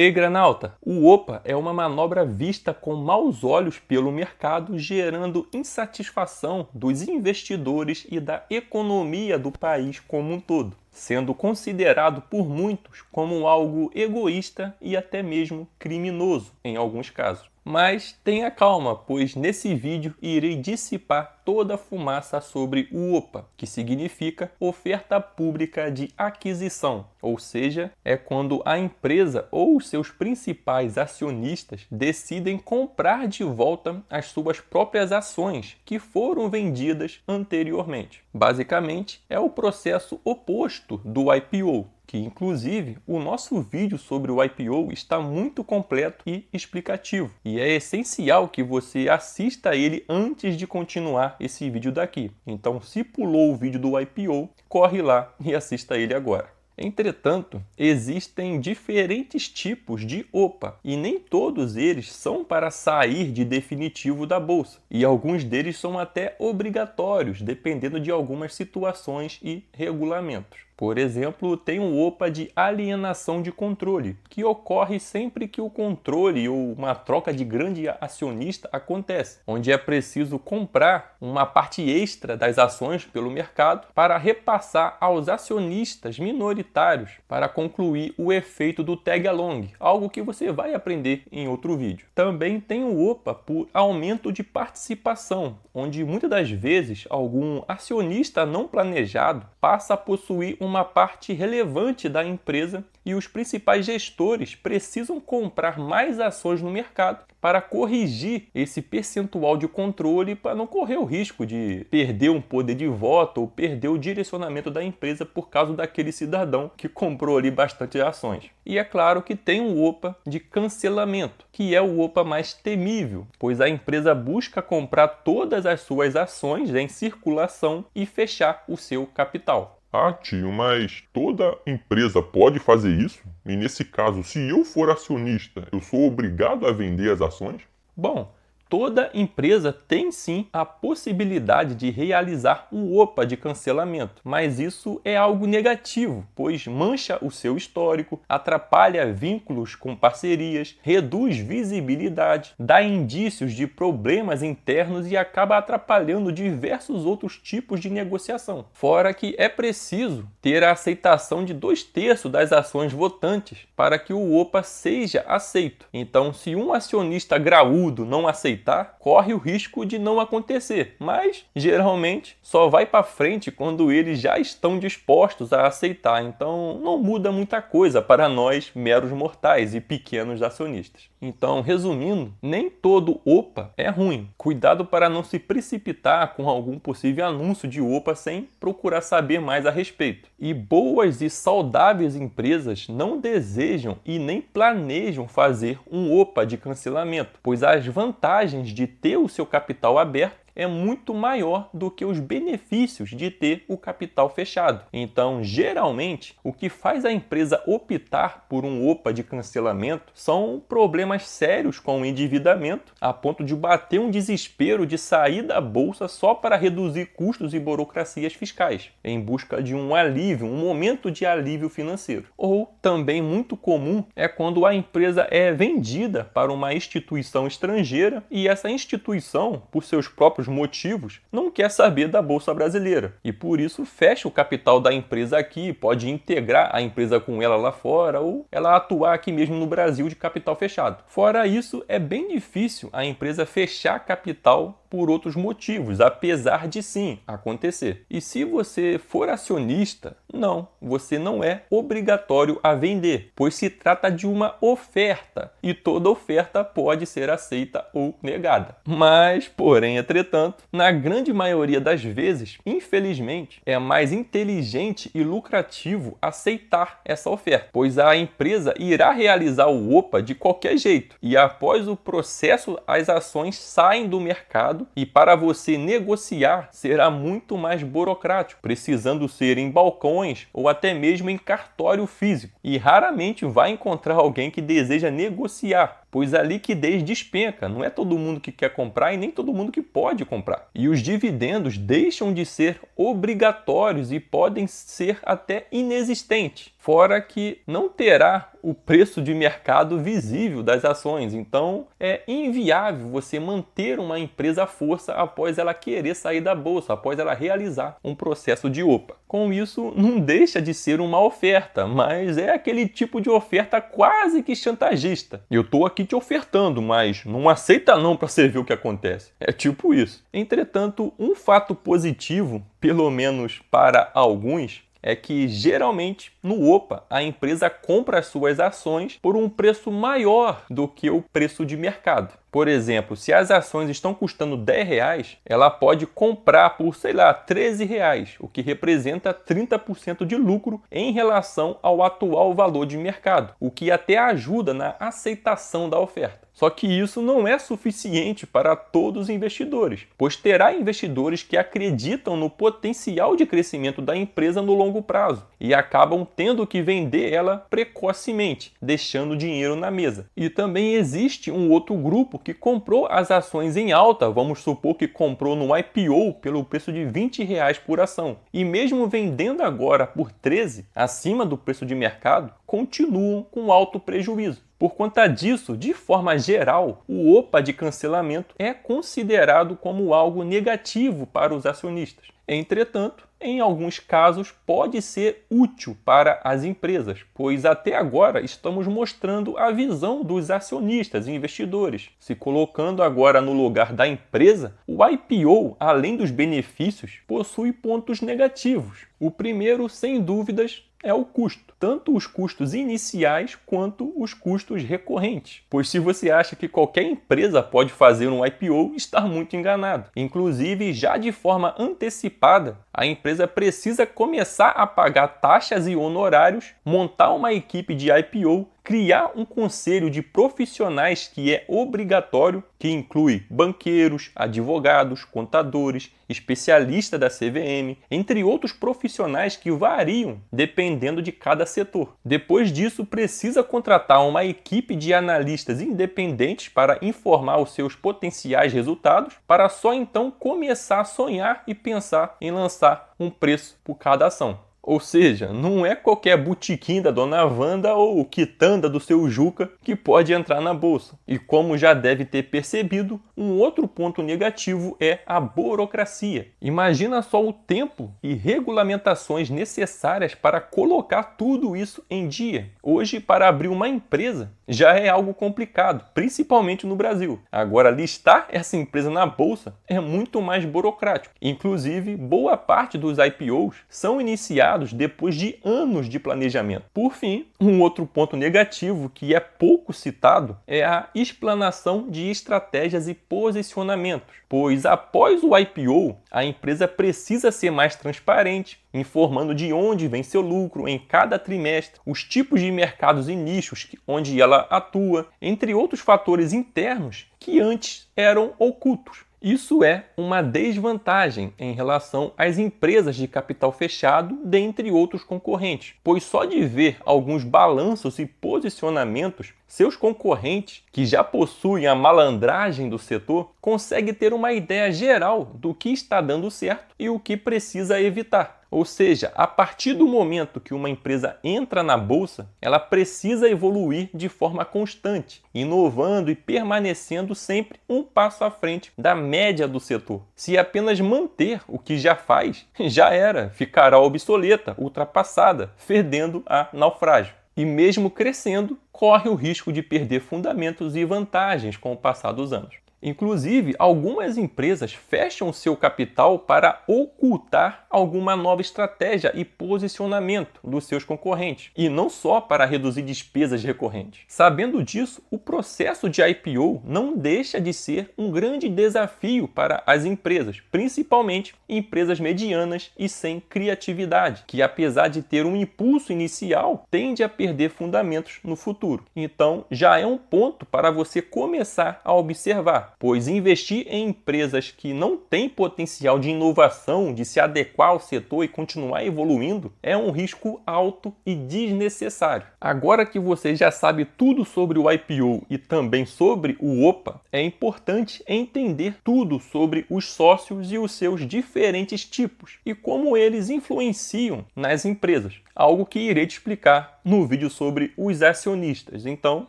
Ei, granauta, o OPA é uma manobra vista com maus olhos pelo mercado, gerando insatisfação dos investidores e da economia do país como um todo, sendo considerado por muitos como algo egoísta e até mesmo criminoso em alguns casos. Mas tenha calma, pois nesse vídeo irei dissipar toda a fumaça sobre o OPA, que significa Oferta Pública de Aquisição, ou seja, é quando a empresa ou os seus principais acionistas decidem comprar de volta as suas próprias ações que foram vendidas anteriormente. Basicamente, é o processo oposto do IPO, que inclusive o nosso vídeo sobre o IPO está muito completo e explicativo. E é essencial que você assista ele antes de continuar esse vídeo daqui. Então, se pulou o vídeo do IPO, corre lá e assista ele agora. Entretanto, existem diferentes tipos de OPA e nem todos eles são para sair de definitivo da bolsa. E alguns deles são até obrigatórios, dependendo de algumas situações e regulamentos. Por exemplo, tem o OPA de alienação de controle, que ocorre sempre que o controle ou uma troca de grande acionista acontece, onde é preciso comprar uma parte extra das ações pelo mercado para repassar aos acionistas minoritários para concluir o efeito do tag-along, algo que você vai aprender em outro vídeo. Também tem o OPA por aumento de participação, onde muitas das vezes algum acionista não planejado passa a possuir uma parte relevante da empresa e os principais gestores precisam comprar mais ações no mercado para corrigir esse percentual de controle para não correr o risco de perder um poder de voto ou perder o direcionamento da empresa por causa daquele cidadão que comprou ali bastante ações. E é claro que tem um OPA de cancelamento, que é o OPA mais temível, pois a empresa busca comprar todas as suas ações em circulação e fechar o seu capital. Ah, tio, mas toda empresa pode fazer isso? E nesse caso, se eu for acionista, eu sou obrigado a vender as ações? Bom, toda empresa tem sim a possibilidade de realizar um OPA de cancelamento, mas isso é algo negativo, pois mancha o seu histórico, atrapalha vínculos com parcerias, reduz visibilidade, dá indícios de problemas internos e acaba atrapalhando diversos outros tipos de negociação. Fora que é preciso ter a aceitação de 2/3 das ações votantes para que o OPA seja aceito. Então, se um acionista graúdo não aceitar, corre o risco de não acontecer, mas geralmente só vai para frente quando eles já estão dispostos a aceitar, então não muda muita coisa para nós meros mortais e pequenos acionistas. Então, resumindo, nem todo OPA é ruim. Cuidado para não se precipitar com algum possível anúncio de OPA sem procurar saber mais a respeito. E boas e saudáveis empresas não desejam e nem planejam fazer um OPA de cancelamento, pois as vantagens de ter o seu capital aberto é muito maior do que os benefícios de ter o capital fechado. Então, geralmente, o que faz a empresa optar por um OPA de cancelamento são problemas sérios com o endividamento, a ponto de bater um desespero de sair da bolsa só para reduzir custos e burocracias fiscais, em busca de um alívio, um momento de alívio financeiro. Ou, também muito comum, é quando a empresa é vendida para uma instituição estrangeira e essa instituição, por seus próprios motivos, não quer saber da Bolsa Brasileira e por isso fecha o capital da empresa aqui, pode integrar a empresa com ela lá fora ou ela atuar aqui mesmo no Brasil de capital fechado. Fora isso, é bem difícil a empresa fechar capital por outros motivos, apesar de sim acontecer. E se você for acionista, não, você não é obrigatório a vender, pois se trata de uma oferta e toda oferta pode ser aceita ou negada. Mas, porém, entretanto, na grande maioria das vezes, infelizmente, é mais inteligente e lucrativo aceitar essa oferta, pois a empresa irá realizar o OPA de qualquer jeito e após o processo as ações saem do mercado e para você negociar será muito mais burocrático, precisando ser em balcões ou até mesmo em cartório físico. E raramente vai encontrar alguém que deseja negociar, pois a liquidez despenca, não é todo mundo que quer comprar e nem todo mundo que pode comprar. E os dividendos deixam de ser obrigatórios e podem ser até inexistentes, fora que não terá o preço de mercado visível das ações. Então é inviável você manter uma empresa à força após ela querer sair da bolsa, após ela realizar um processo de OPA. Com isso, não deixa de ser uma oferta, mas é aquele tipo de oferta quase que chantagista. Eu estou aqui te ofertando, mas não aceita não para você ver o que acontece. É tipo isso. Entretanto, um fato positivo, pelo menos para alguns, é que geralmente no OPA a empresa compra as suas ações por um preço maior do que o preço de mercado. Por exemplo, se as ações estão custando R$10, ela pode comprar por, sei lá, R$13, o que representa 30% de lucro em relação ao atual valor de mercado, o que até ajuda na aceitação da oferta. Só que isso não é suficiente para todos os investidores, pois terá investidores que acreditam no potencial de crescimento da empresa no longo prazo e acabam tendo que vender ela precocemente, deixando dinheiro na mesa. E também existe um outro grupo que comprou as ações em alta, vamos supor que comprou no IPO pelo preço de R$20 por ação, e mesmo vendendo agora por 13, acima do preço de mercado, continuam com alto prejuízo. Por conta disso, de forma geral, o OPA de cancelamento é considerado como algo negativo para os acionistas. Entretanto, em alguns casos pode ser útil para as empresas, pois até agora estamos mostrando a visão dos acionistas e investidores. Se colocando agora no lugar da empresa, o IPO, além dos benefícios, possui pontos negativos. O primeiro, sem dúvidas, é o custo, tanto os custos iniciais quanto os custos recorrentes. Pois se você acha que qualquer empresa pode fazer um IPO, está muito enganado. Inclusive, já de forma antecipada, a empresa precisa começar a pagar taxas e honorários, montar uma equipe de IPO, criar um conselho de profissionais que é obrigatório, que inclui banqueiros, advogados, contadores, especialistas da CVM, entre outros profissionais que variam dependendo de cada setor. Depois disso, precisa contratar uma equipe de analistas independentes para informar os seus potenciais resultados, para só então começar a sonhar e pensar em lançar um preço por cada ação. Ou seja, não é qualquer botequim da Dona Wanda ou quitanda do seu Juca que pode entrar na bolsa. E como já deve ter percebido, um outro ponto negativo é a burocracia. Imagina só o tempo e regulamentações necessárias para colocar tudo isso em dia. Hoje, para abrir uma empresa, já é algo complicado, principalmente no Brasil. Agora, listar essa empresa na bolsa é muito mais burocrático. Inclusive, boa parte dos IPOs são iniciados depois de anos de planejamento. Por fim, um outro ponto negativo que é pouco citado é a explanação de estratégias e posicionamentos, pois após o IPO, a empresa precisa ser mais transparente, informando de onde vem seu lucro em cada trimestre, os tipos de mercados e nichos onde ela atua, entre outros fatores internos que antes eram ocultos. Isso é uma desvantagem em relação às empresas de capital fechado, dentre outros concorrentes, pois só de ver alguns balanços e posicionamentos, seus concorrentes, que já possuem a malandragem do setor, conseguem ter uma ideia geral do que está dando certo e o que precisa evitar. Ou seja, a partir do momento que uma empresa entra na bolsa, ela precisa evoluir de forma constante, inovando e permanecendo sempre um passo à frente da média do setor. Se apenas manter o que já faz, já era, ficará obsoleta, ultrapassada, fedendo a naufrágio. E mesmo crescendo, corre o risco de perder fundamentos e vantagens com o passar dos anos. Inclusive, algumas empresas fecham seu capital para ocultar alguma nova estratégia e posicionamento dos seus concorrentes, e não só para reduzir despesas recorrentes. Sabendo disso, o processo de IPO não deixa de ser um grande desafio para as empresas, principalmente empresas medianas e sem criatividade, que apesar de ter um impulso inicial, tende a perder fundamentos no futuro. Então, já é um ponto para você começar a observar evitar, pois investir em empresas que não têm potencial de inovação, de se adequar ao setor e continuar evoluindo, é um risco alto e desnecessário. Agora que você já sabe tudo sobre o IPO e também sobre o OPA, é importante entender tudo sobre os sócios e os seus diferentes tipos e como eles influenciam nas empresas, algo que irei te explicar no vídeo sobre os acionistas. Então,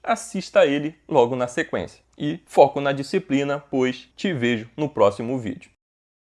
assista ele logo na sequência. E foco na disciplina, pois te vejo no próximo vídeo.